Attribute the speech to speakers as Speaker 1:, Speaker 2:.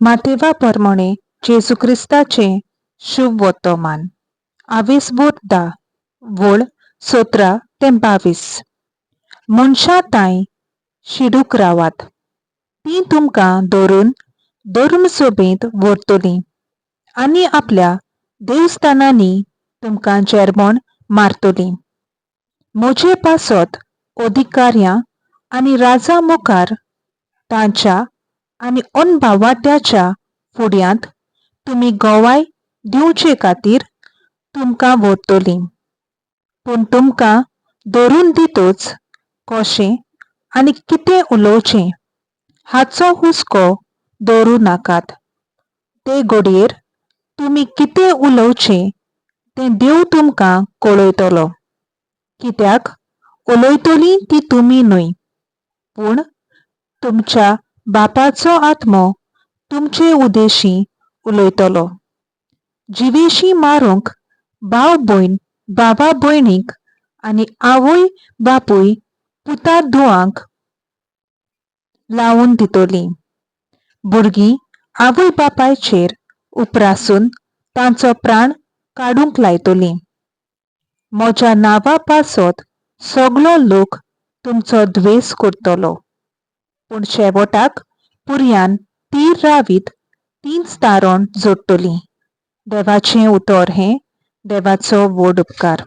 Speaker 1: मातेवा प्रमाणे जेजू ख्रिस्ताचे शुभ वर्तमान 20 वोळ 17 ते 22 मनशा ताई शिडूक रावात ती तुमकां धरून धर्म सोबीत व्हरतली आनी आपल्या देवस्थानांनी तुमकां जेरमोण मारतली. म्हजे पासत अधिकाऱ्यां आनी राजा मुखार तांच्या आनी अनभावाट्याच्या फुड्यांत तुमी गवाय दिवचे खातीर तुमकां व्हरतली. पूण तुमकां धरून दितच कशें आनी कितें उलोवचें हाचो हुस्को दवरूं नाकात. ते घडयेर तुमी कितें उलोवचें तें देव तुमकां कळयतलो, कित्याक उलयतलीं ती तुमी न्हय, पूण तुमच्या बापाचो आत्मो तुमचे उद्देशीं उलयतलो. जिवेशीं मारूंक भाव भयण भावा भयणीक आनी आवय बापूय पुताक धुवंक लावन दितलीं. भुरगीं आवय बापायचेर उपरासून तांचो प्राण काडूंक लायतलीं. म्हज्या नांवा पासत सगळो लोक तुमचो द्वेस करतलो, पूण शेवटाक पुर्यान तीर रावीत तींच तारण जोडटलीं. देवाचें उतर हें. देवाचो व्हड उपकार.